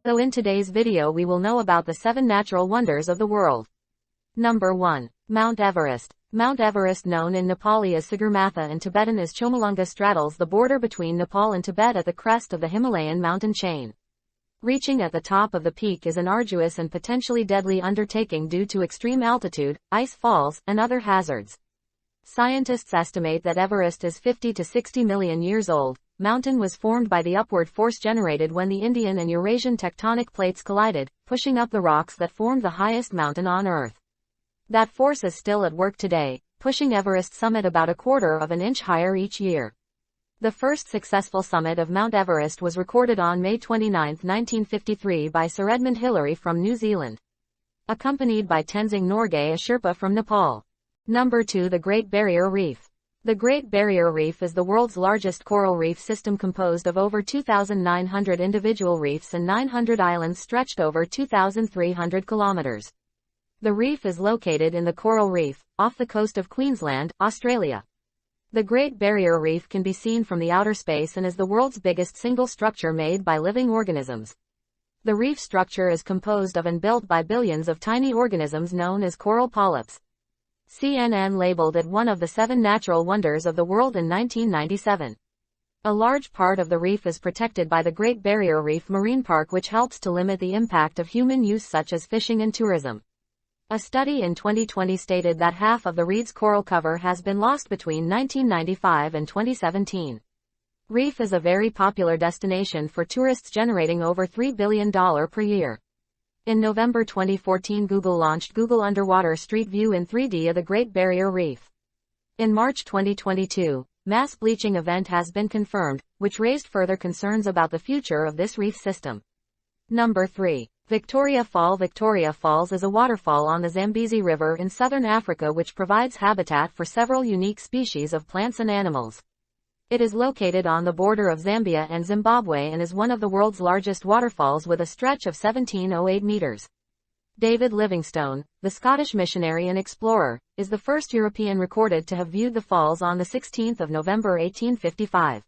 So in today's video we will know about the 7 natural wonders of the world. Number 1. Mount Everest. Mount Everest, known in Nepali as Sagarmatha and Tibetan as Chomolungma, straddles the border between Nepal and Tibet at the crest of the Himalayan mountain chain. Reaching at the top of the peak is an arduous and potentially deadly undertaking due to extreme altitude, ice falls, and other hazards. Scientists estimate that Everest is 50 to 60 million years old. Mountain was formed by the upward force generated when the Indian and Eurasian tectonic plates collided, pushing up the rocks that formed the highest mountain on Earth. That force is still at work today, pushing Everest summit about 1/4 of an inch higher each year. The first successful summit of Mount Everest was recorded on May 29, 1953 by Sir Edmund Hillary from New Zealand, accompanied by Tenzing Norgay, a Sherpa from Nepal. Number 2. The Great Barrier Reef. The Great Barrier Reef is the world's largest coral reef system, composed of over 2,900 individual reefs and 900 islands stretched over 2,300 kilometers. The reef is located in the Coral Reef, off the coast of Queensland, Australia. The Great Barrier Reef can be seen from the outer space and is the world's biggest single structure made by living organisms. The reef structure is composed of and built by billions of tiny organisms known as coral polyps. CNN labeled it one of the 7 natural wonders of the world in 1997. A large part of the reef is protected by the Great Barrier Reef Marine Park, which helps to limit the impact of human use such as fishing and tourism. A study in 2020 stated that half of the reef's coral cover has been lost between 1995 and 2017. Reef is a very popular destination for tourists, generating over $3 billion per year. In November 2014, Google launched Google Underwater Street View in 3D of the Great Barrier Reef. In March 2022, mass bleaching event has been confirmed, which raised further concerns about the future of this reef system. Number 3. Victoria Fall. Victoria Falls is a waterfall on the Zambezi River in southern Africa which provides habitat for several unique species of plants and animals. It is located on the border of Zambia and Zimbabwe and is one of the world's largest waterfalls with a stretch of 1708 meters. David Livingstone, the Scottish missionary and explorer, is the first European recorded to have viewed the falls on the 16th of November 1855.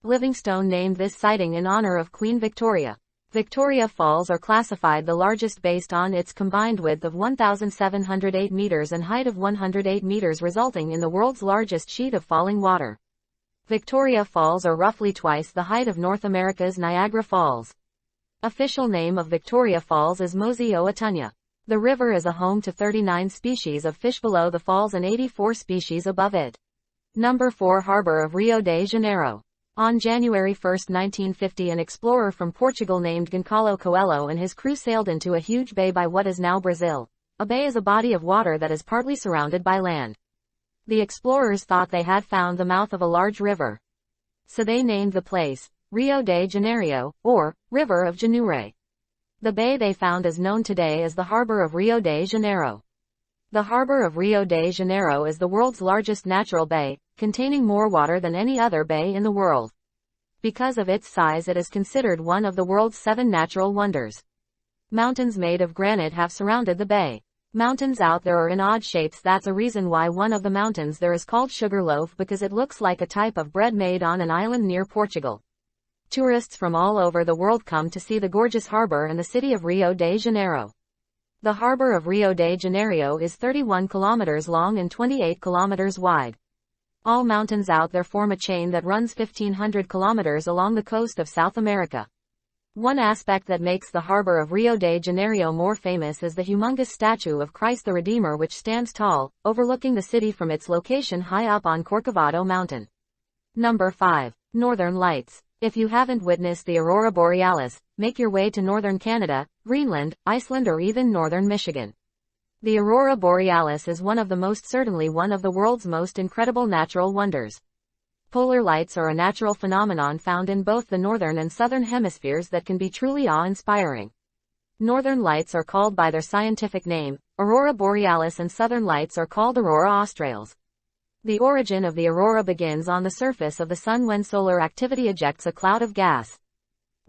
Livingstone named this sighting in honor of Queen Victoria. Victoria Falls are classified the largest based on its combined width of 1,708 meters and height of 108 meters, resulting in the world's largest sheet of falling water. Victoria Falls are roughly twice the height of North America's Niagara Falls. Official name of Victoria Falls is Mosi Oatunya. The river is a home to 39 species of fish below the falls and 84 species above it. Number 4. Harbor of Rio de Janeiro. On January 1, 1950, an explorer from Portugal named Goncalo Coelho and his crew sailed into a huge bay by what is now Brazil. A bay is a body of water that is partly surrounded by land. The explorers thought they had found the mouth of a large river, so they named the place Rio de Janeiro, or River of Janeiro. The bay they found is known today as the Harbor of Rio de Janeiro. The Harbor of Rio de Janeiro is the world's largest natural bay, containing more water than any other bay in the world. Because of its size, it is considered one of the world's 7 natural wonders. Mountains made of granite have surrounded the bay. Mountains out there are in odd shapes. That's a reason why one of the mountains there is called Sugarloaf, because it looks like a type of bread made on an island near Portugal. Tourists from all over the world come to see the gorgeous harbor and the city of Rio de Janeiro. The harbor of Rio de Janeiro is 31 kilometers long and 28 kilometers wide. All mountains out there form a chain that runs 1,500 kilometers along the coast of South America. One aspect that makes the harbor of Rio de Janeiro more famous is the humongous statue of Christ the Redeemer, which stands tall, overlooking the city from its location high up on Corcovado Mountain. Number 5. Northern Lights. If you haven't witnessed the Aurora Borealis, make your way to northern Canada, Greenland, Iceland, or even northern Michigan. The Aurora Borealis is certainly one of the world's most incredible natural wonders. Polar lights are a natural phenomenon found in both the northern and southern hemispheres that can be truly awe-inspiring. Northern lights are called by their scientific name, Aurora Borealis, and southern lights are called Aurora Australis. The origin of the aurora begins on the surface of the sun when solar activity ejects a cloud of gas.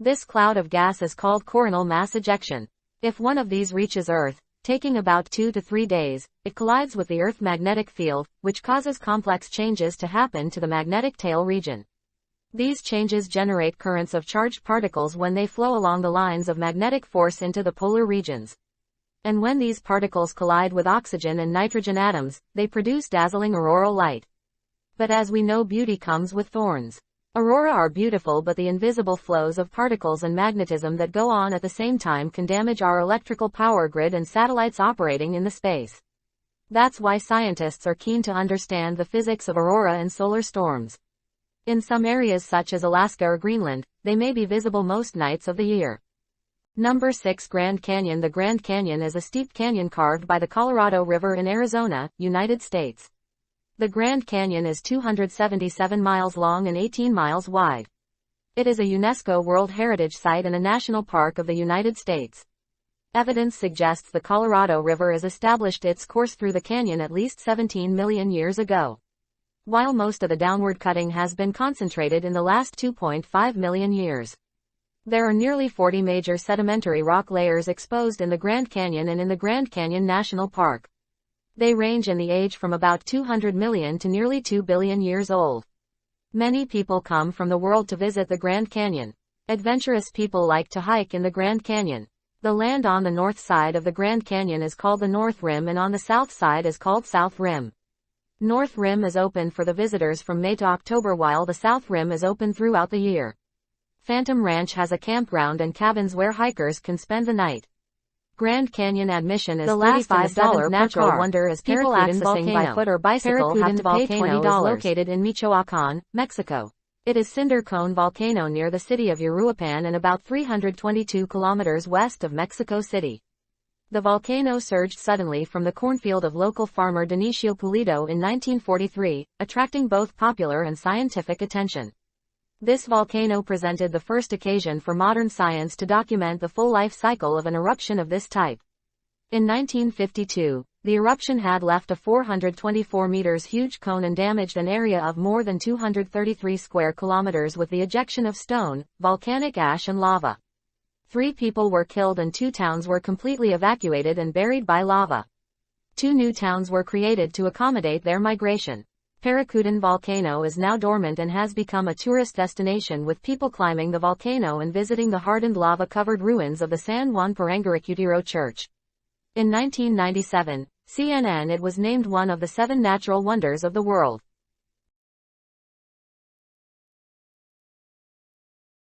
This cloud of gas is called coronal mass ejection. If one of these reaches Earth, taking about 2 to 3 days, it collides with the Earth's magnetic field, which causes complex changes to happen to the magnetic tail region. These changes generate currents of charged particles when they flow along the lines of magnetic force into the polar regions. And when these particles collide with oxygen and nitrogen atoms, they produce dazzling auroral light. But as we know, beauty comes with thorns. Aurora are beautiful, but the invisible flows of particles and magnetism that go on at the same time can damage our electrical power grid and satellites operating in the space. That's why scientists are keen to understand the physics of aurora and solar storms. In some areas such as Alaska or Greenland, they may be visible most nights of the year. Number 6. Grand Canyon. The Grand Canyon is a steep canyon carved by the Colorado River in Arizona, United States. The Grand Canyon is 277 miles long and 18 miles wide. It is a UNESCO World Heritage Site and a national park of the United States. Evidence suggests the Colorado River has established its course through the canyon at least 17 million years ago. While most of the downward cutting has been concentrated in the last 2.5 million years. There are nearly 40 major sedimentary rock layers exposed in the Grand Canyon and in the Grand Canyon National Park. They range in the age from about 200 million to nearly 2 billion years old. Many people come from the world to visit the Grand Canyon. Adventurous people like to hike in the Grand Canyon. The land on the north side of the Grand Canyon is called the North Rim and on the south side is called South Rim. North Rim is open for the visitors from May to October while the South Rim is open throughout the year. Phantom Ranch has a campground and cabins where hikers can spend the night. Grand Canyon admission is $35 natural wonder is people accessing by foot or bicycle have to pay $20. Located in Michoacan, Mexico. It is cinder cone volcano near the city of Uruapan and about 322 kilometers west of Mexico City. The volcano surged suddenly from the cornfield of local farmer Dionisio Pulido in 1943, attracting both popular and scientific attention. This volcano presented the first occasion for modern science to document the full life cycle of an eruption of this type. In 1952, the eruption had left a 424 meters huge cone and damaged an area of more than 233 square kilometers with the ejection of stone, volcanic ash and lava. 3 people were killed and 2 towns were completely evacuated and buried by lava. 2 new towns were created to accommodate their migration. Paracutan volcano is now dormant and has become a tourist destination with people climbing the volcano and visiting the hardened lava-covered ruins of the San Juan Parangaricutiro Church. In 1997, CNN it was named one of the 7 natural wonders of the world.